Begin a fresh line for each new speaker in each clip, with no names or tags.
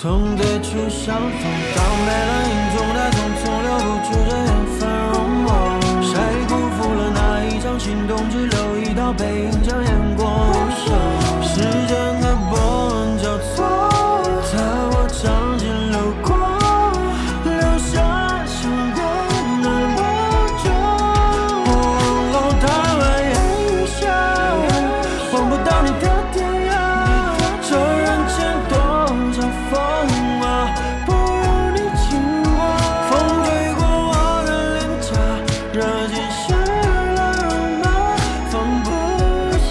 从最初相逢到没了影踪的匆匆，留不住这缘分容我。谁辜负了那一场心动，只留一道背影将眼光无限。时间的波纹交错，在我掌心流过，留下想念的梦中。我望楼台外烟雨下，望不到你的天涯。这人间多少风啊，不如你轻话。风吹过我的脸颊，热情湿了容貌，放不下。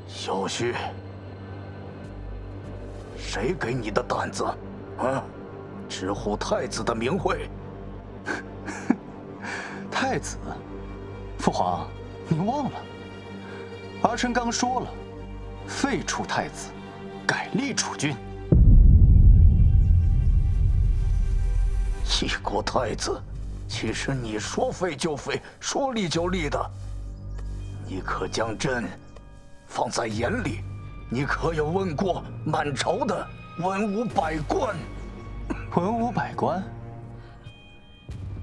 小旭，谁给你的胆子？啊，直呼太子的名讳。
太子，父皇，您忘了，儿臣刚说了，废除太子，改立储君。
一国太子，岂是你说废就废，说立就立的？你可将朕放在眼里？你可有问过满朝的文武百官？
文武百官，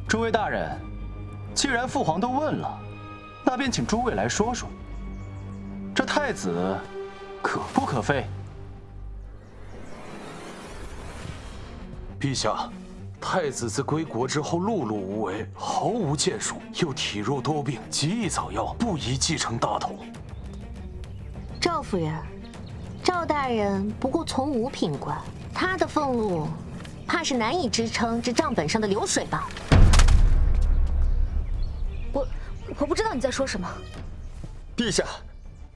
诸位大人，既然父皇都问了，那便请诸位来说说，这太子可不可废？
陛下，太子自归国之后碌碌无为，毫无建树，又体弱多病，极易早夭，不宜继承大统。
赵夫人，赵大人不过从五品官，他的俸禄怕是难以支撑这账本上的流水吧？
我不知道你在说什么。
陛下，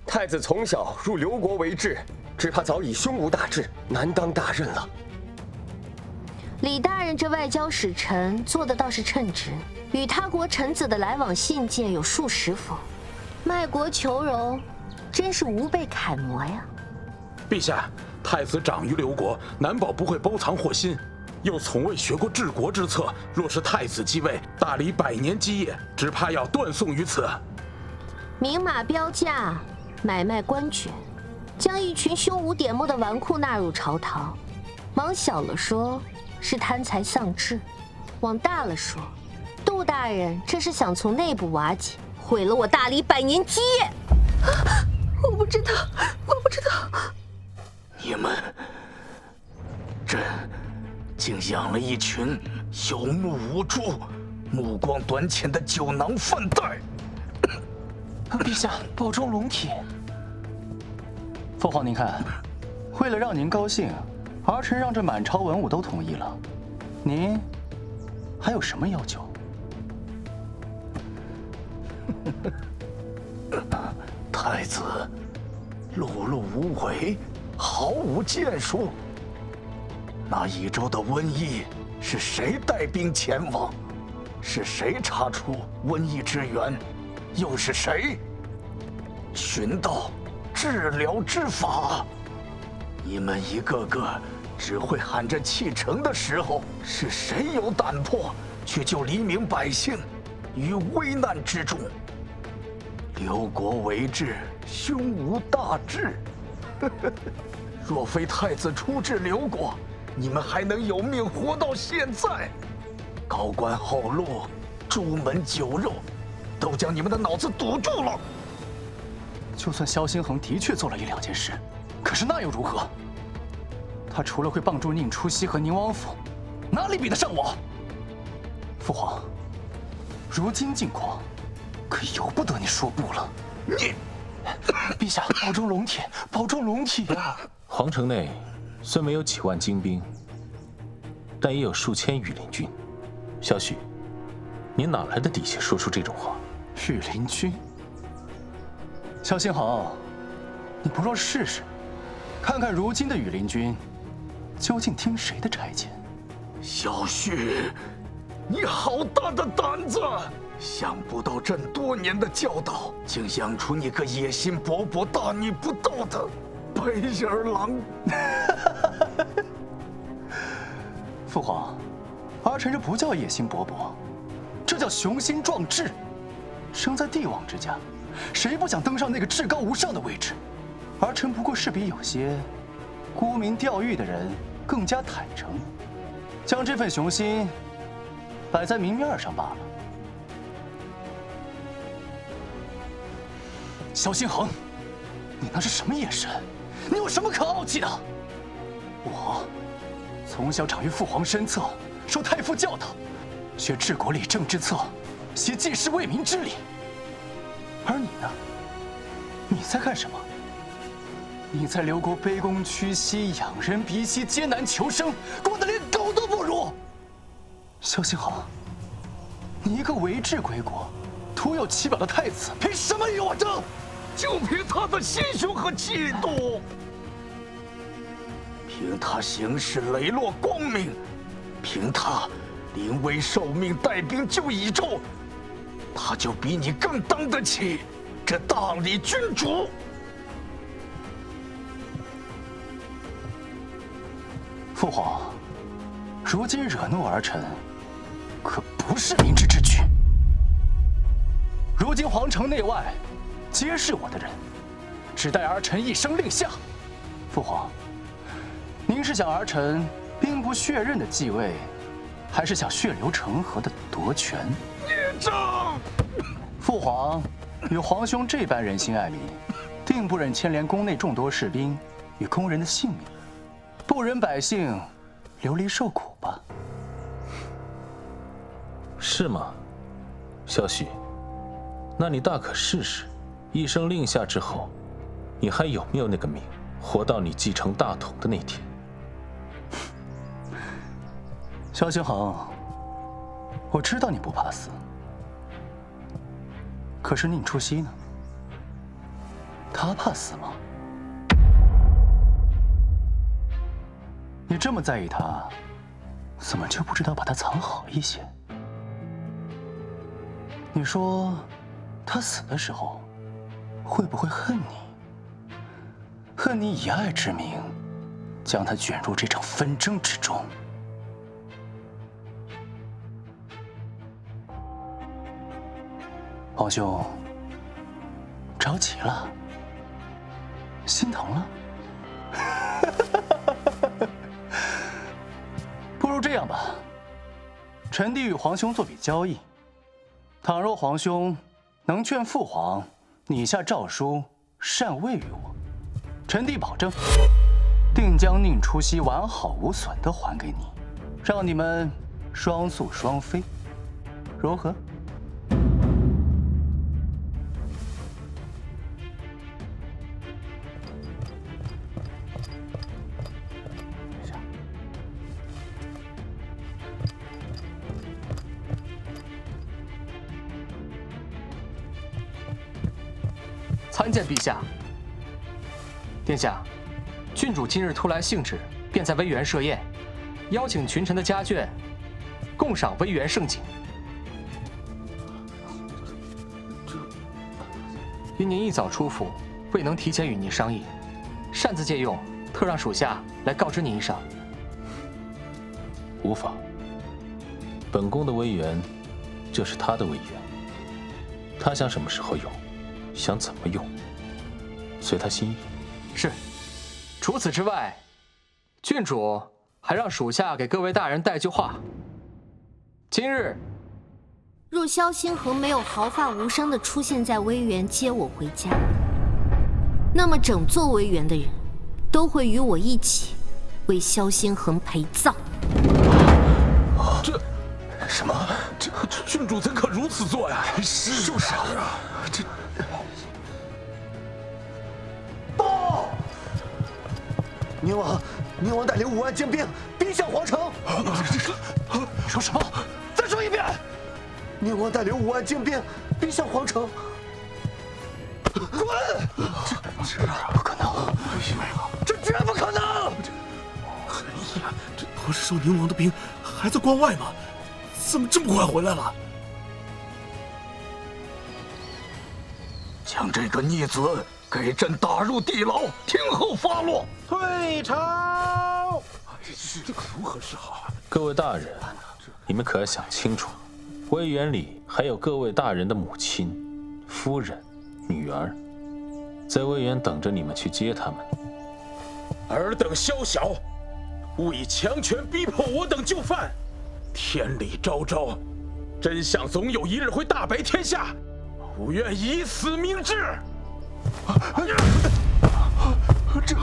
太子从小入刘国为质，只怕早已胸无大志，难当大任了。
李大人这外交使臣做的倒是称职，与他国臣子的来往信件有数十封，卖国求荣，真是吾辈楷模呀。
陛下，太子长于刘国，难保不会包藏祸心，又从未学过治国之策。若是太子继位，大理100年基业，只怕要断送于此。
明码标价，买卖官爵，将一群胸无点墨的纨绔纳入朝堂，往小了说是贪财丧志，往大了说，杜大人这是想从内部瓦解，毁了我大理100年基业。
我不知道。
你们，朕竟养了一群有目无珠、目光短浅的酒囊饭袋。
陛下保重龙体。父皇，您看，为了让您高兴，儿臣让这满朝文武都同意了，您还有什么要求？
太子碌碌无为，毫无建树。那一周的瘟疫是谁带兵前往？是谁查出瘟疫之源？又是谁寻到治疗之法？你们一个个只会喊着弃城的时候，是谁有胆魄去救黎民百姓于危难之中？刘国为质，胸无大志。若非太子出治刘国，你们还能有命活到现在？高官厚禄、朱门酒肉，都将你们的脑子堵住了。
就算萧兴恒的确做了1、2件事，可是那又如何？他除了会帮助宁初熙和宁王府，哪里比得上我？父皇，如今境况，可由不得你说不了。
你，
陛下保重龙体，保重龙体啊！
皇城内虽没有几万精兵，但也有数千羽林军。萧旭，你哪来的底气说出这种话？
羽林军，萧兴恒，你不若试试，看看如今的羽林军究竟听谁的差遣。
萧旭，你好大的胆子！想不到朕多年的教导，竟养出你个野心勃勃、大逆不道的白眼狼！
父皇，儿臣这不叫野心勃勃，这叫雄心壮志。生在帝王之家，谁不想登上那个至高无上的位置？儿臣不过是比有些沽名钓誉的人更加坦诚，将这份雄心摆在明面上罢了。萧心恒，你那是什么眼神？你有什么可傲气的？我从小长于父皇身侧，受太傅教导，学治国理政之策，习济世为民之理。而你呢？你在干什么？你在刘国卑躬屈膝，仰人鼻息，艰难求生，过得连狗都不如。萧心恒，你一个为治归国、徒有其表的太子，凭什么与我争？
就凭他的心胸和气度，凭他行事磊落光明，凭他临危受命带兵救乙胄，他就比你更当得起这大理君主。
父皇，如今惹怒儿臣，可不是明智之举。如今皇城内外皆是我的人，只待儿臣一声令下。父皇，您是想儿臣兵不血刃的继位，还是想血流成河的夺权？
孽障！
父皇与皇兄这般仁心爱民，定不忍牵连宫内众多士兵与宫人的性命，不忍百姓流离受苦吧？
是吗，萧旭？那你大可试试，一声令下之后，你还有没有那个命，活到你继承大统的那天？
萧心恒，我知道你不怕死，可是宁初曦呢？他怕死吗？你这么在意他，怎么就不知道把他藏好一些？你说，他死的时候，会不会恨你？恨你以爱之名，将他卷入这场纷争之中？皇兄，着急了，心疼了。不如这样吧，臣弟与皇兄做笔交易，倘若皇兄能劝父皇拟下诏书禅位于我，臣弟保证定将宁初曦完好无损地还给你，让你们双宿双飞，如何？
参见陛下。殿下，郡主今日突来兴致，便在微园设宴，邀请群臣的家眷共赏微园盛景。因您一早出府，未能提前与您商议，擅自借用，特让属下来告知您一声。
无妨。本宫的微园，就是他的微园，他想什么时候用，想怎么用，随他心意。
是。除此之外，郡主还让属下给各位大人带句话。今日，
若萧心恒没有毫发无伤地出现在微园接我回家，那么整座微园的人都会与我一起为萧心恒陪葬。
这
什么？
这郡主怎可如此做呀？
就是啊，这。
宁王带领5万精兵逼向皇城。
你说什么？再说一遍。
宁王带领5万精兵逼向皇城。滚！
这不可能！这绝不可能！
哎呀，这不是说宁王的兵还在关外吗？怎么这么快回来了？
将这个逆子给朕打入地牢，听候发落。
退朝！这可如何是好啊？
各位大人，你们可要想清楚，威园里还有各位大人的母亲、夫人、女儿，在威园等着你们去接他们。
尔等宵小，勿以强权逼迫我等就范，天理昭昭，真相总有一日会大白天下，吾愿以死明志。
这，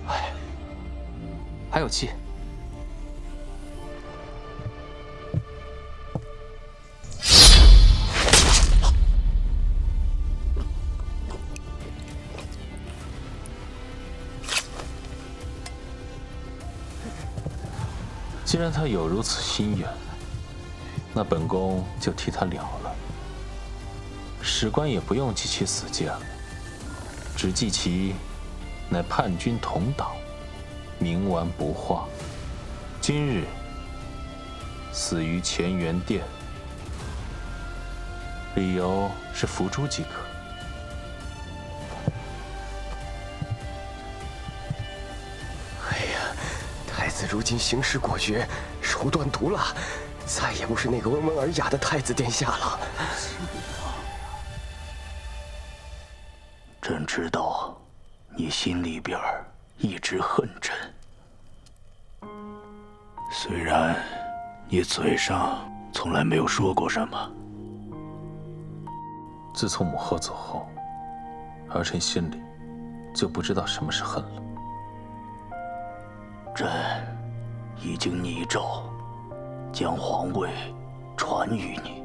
哎呀，还有气。
既然他有如此心愿，那本宫就替他了了。史官也不用记其死驾，只记其乃叛军同党，冥顽不化，今日死于乾元殿，理由是伏诛即可。
太子如今行事果决，手段毒辣，再也不是那个温文尔雅的太子殿下了。
朕知道，你心里边一直恨朕。虽然你嘴上从来没有说过什么。
自从母后走后，儿臣心里就不知道什么是恨了。
朕已经拟奏将皇位传于你，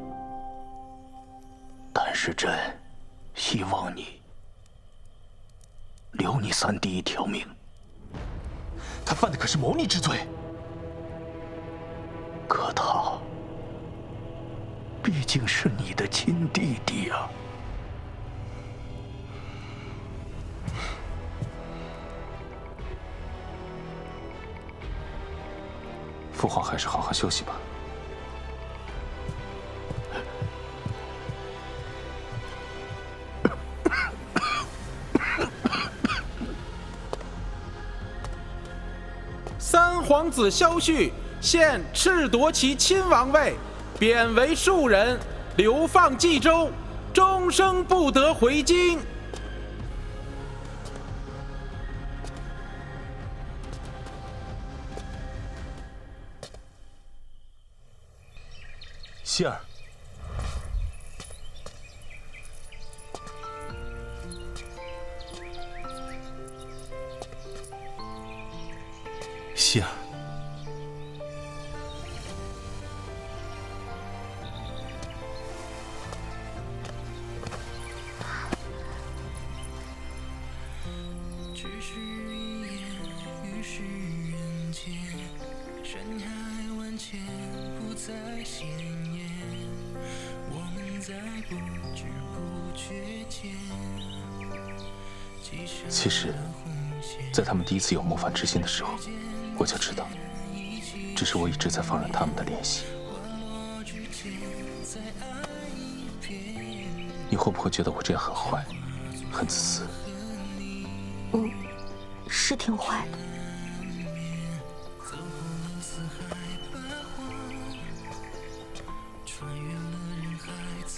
但是朕希望你留你三弟一条命。
他犯的可是谋逆之罪，
可他毕竟是你的亲弟弟啊。
父皇还是好好休息吧。
三皇子萧绪现赤夺其亲王位，贬为庶人，流放冀州，终生不得回京。
希儿，
希儿，
只是一眼，于是人间，山海万千，不再鲜艳。我们在不知不觉间。
其实，在他们第一次有谋反之心的时候，我就知道，只是我一直在放任他们的联系。你会不会觉得我这样很坏，很自私？
是挺坏的。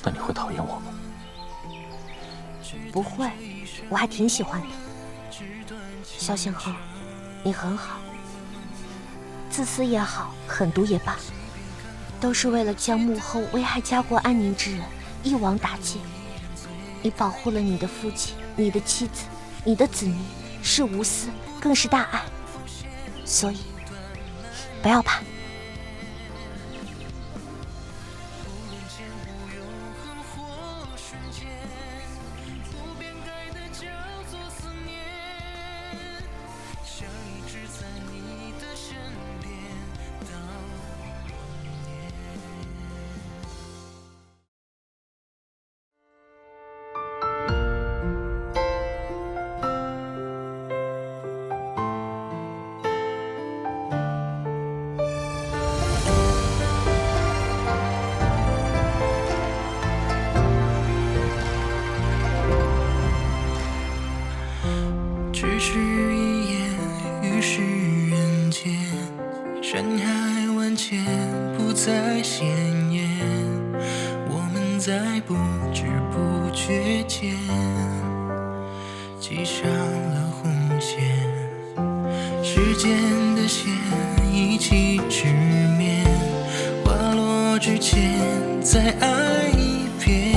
那你会讨厌我吗？
不会，我还挺喜欢的。萧星河，你很好，自私也好，狠毒也罢，都是为了将幕后危害家国安宁之人一网打尽。你保护了你的父亲、你的妻子、你的子女，是无私，更是大爱。所以，不要怕。
间，系上了红线，时间的线一起直面，花落之前再爱一遍，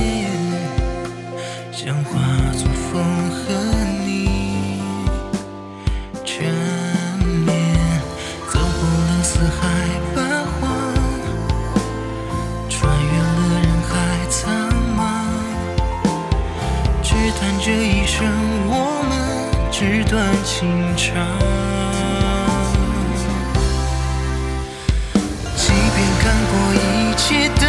想化作风和你缠绵，走过了四海八荒，穿越了人海苍茫，只谈这一生我们纸短情长。即便看过一切的